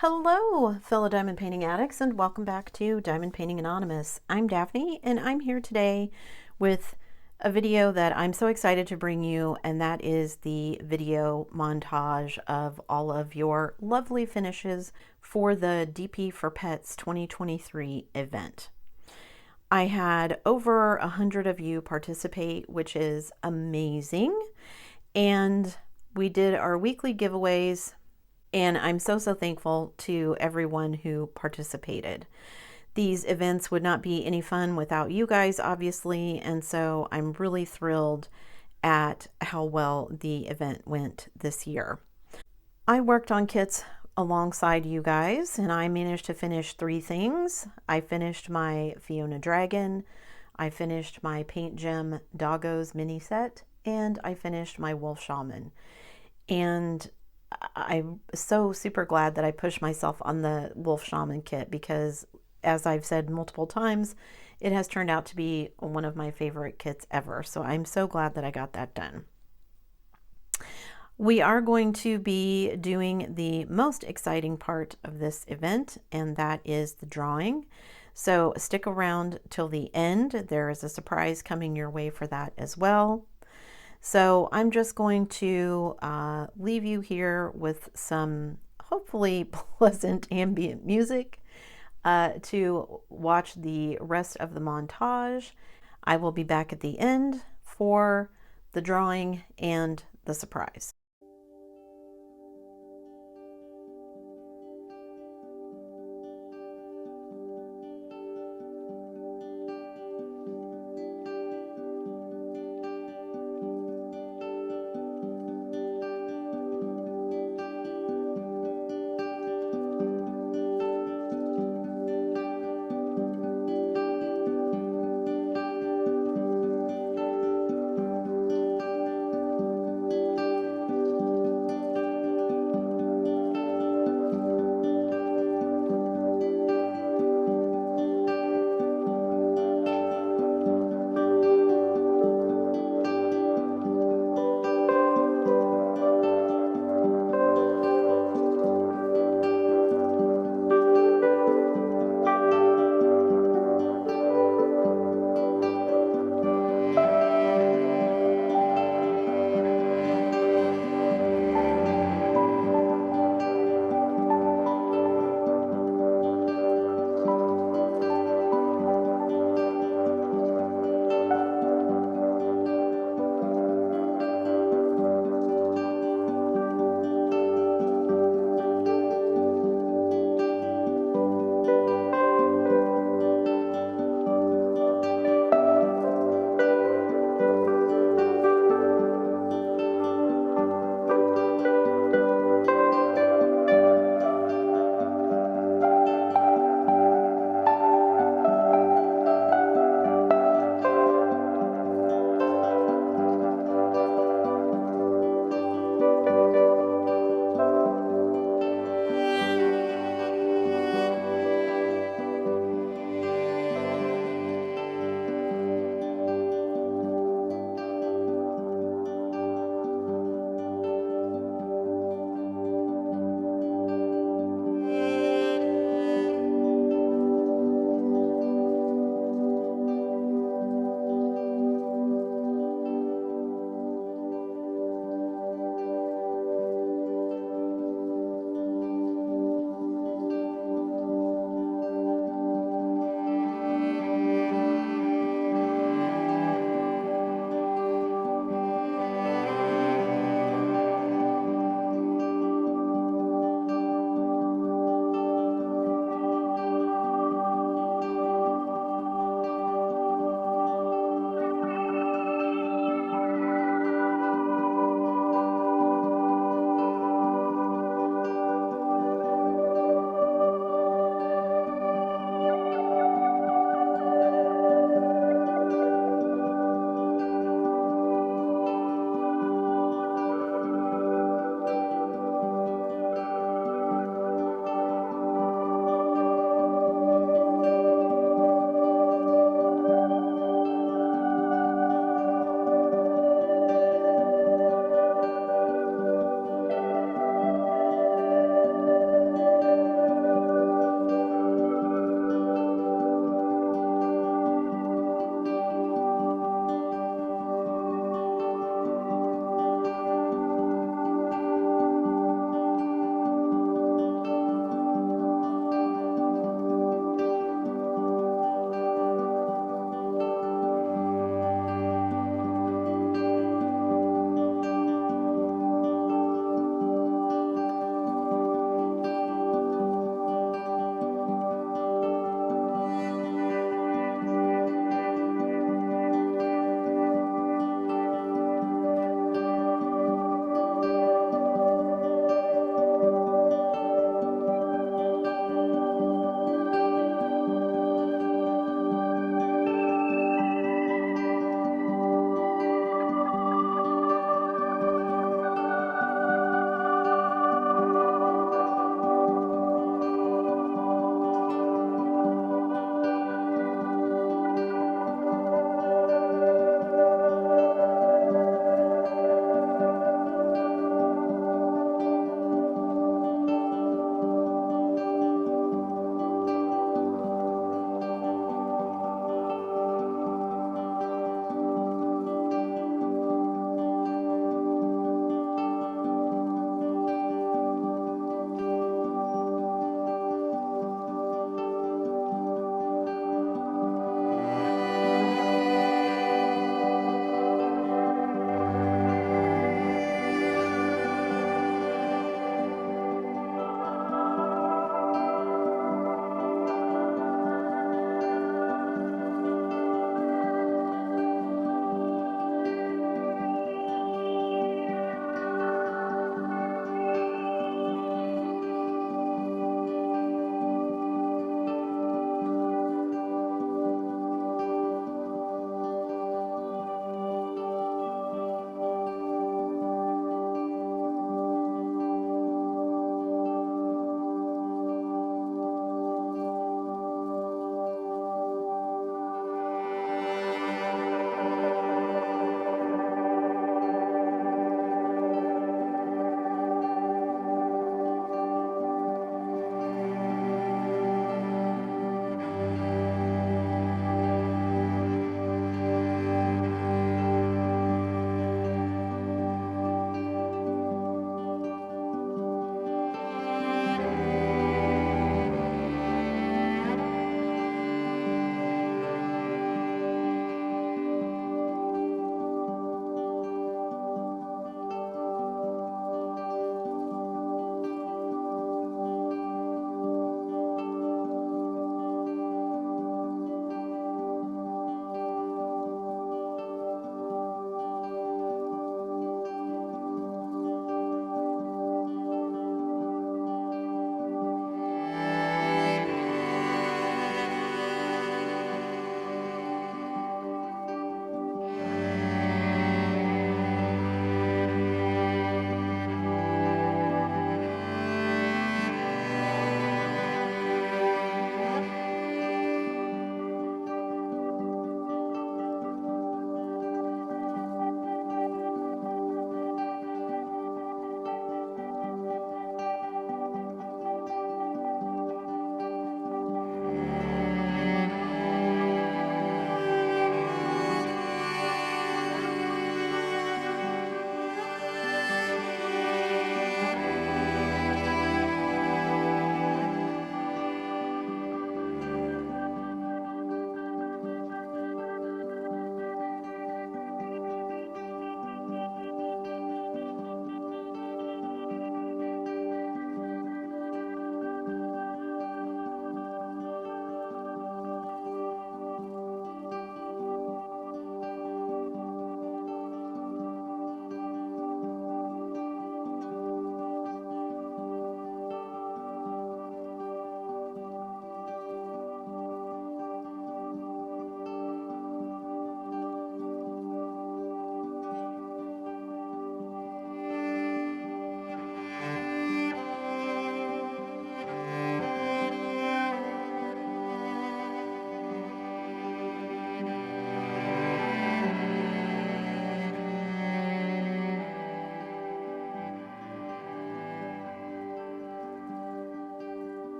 Hello, fellow diamond painting addicts, and welcome back to Diamond Painting Anonymous. I'm Daphne, and I'm here today with a video that I'm so excited to bring you, and that is the video montage of all of your lovely finishes for the DP for Pets 2023 event. I had over 100 of you participate, which is amazing, and we did our weekly giveaways. And I'm so thankful to everyone who participated. These events would not be any fun without you guys, obviously, and so I'm really thrilled at how well the event went this year. I worked on kits alongside you guys, and I managed to finish 3 things. I finished my Fiona Dragon, I finished my Paint Gem Doggos mini set, and I finished my Wolf Shaman. And I'm so super glad that I pushed myself on the Wolf Shaman kit because, as I've said multiple times, it has turned out to be one of my favorite kits ever. So I'm so glad that I got that done. We are going to be doing the most exciting part of this event, and that is the drawing. So stick around till the end. There is a surprise coming your way for that as well. So I'm just going to leave you here with some hopefully pleasant ambient music to watch the rest of the montage. I will be back at the end for the drawing and the surprise.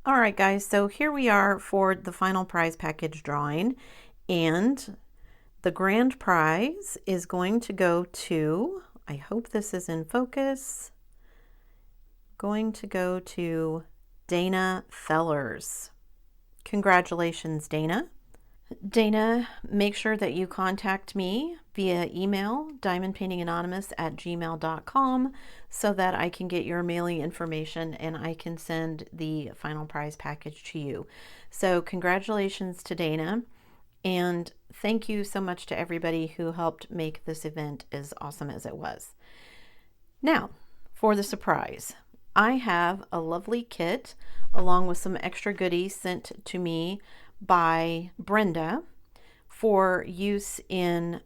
All right, guys, so here we are for the final prize package drawing, and the grand prize is going to go to, I hope this is in focus, going to go to Dana Fellers. Congratulations, Dana. Dana, make sure that you contact me via email, diamondpaintinganonymous@gmail.com, so that I can get your mailing information and I can send the final prize package to you. So congratulations to Dana, and thank you so much to everybody who helped make this event as awesome as it was. Now, for the surprise. I have a lovely kit along with some extra goodies sent to me by Brenda for use in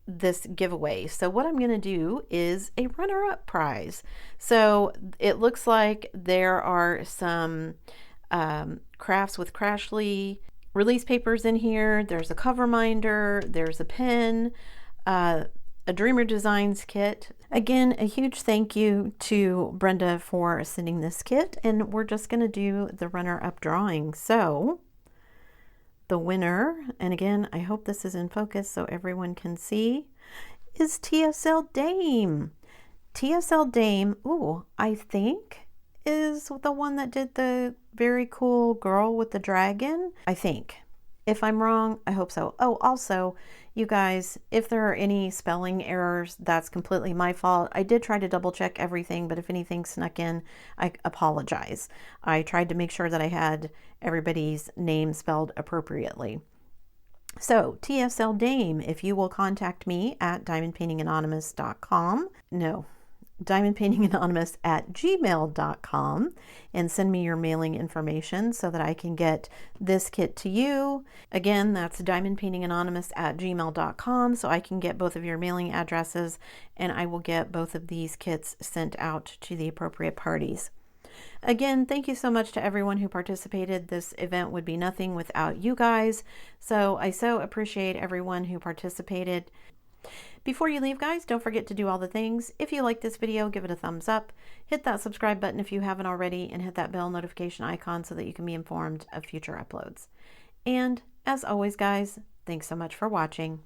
this giveaway. So what I'm going to do is a runner-up prize. So it looks like there are some crafts with Crashly release papers in here. There's a cover minder, there's a pen, a Dreamer Designs kit. Again, a huge thank you to Brenda for sending this kit, and we're just going to do the runner-up drawing. So the winner, and again, I hope this is in focus so everyone can see, is TSL Dame. TSL Dame, ooh, I think is the one that did the very cool girl with the dragon, I think. If I'm wrong, I hope so. Oh, also, you guys, if there are any spelling errors, that's completely my fault. I did try to double check everything, but if anything snuck in, I apologize. I tried to make sure that I had everybody's name spelled appropriately. So, TSL Dame, if you will contact me at diamondpaintinganonymous.com, no, diamondpaintinganonymous@gmail.com, and send me your mailing information so that I can get this kit to you. Again, that's diamondpaintinganonymous@gmail.com, so I can get both of your mailing addresses, and I will get both of these kits sent out to the appropriate parties. Again, thank you so much to everyone who participated. This event would be nothing without you guys, so I so appreciate everyone who participated. Before you leave, guys, don't forget to do all the things. If you like this video, give it a thumbs up, hit that subscribe button if you haven't already, and hit that bell notification icon so that you can be informed of future uploads. And as always, guys, thanks so much for watching.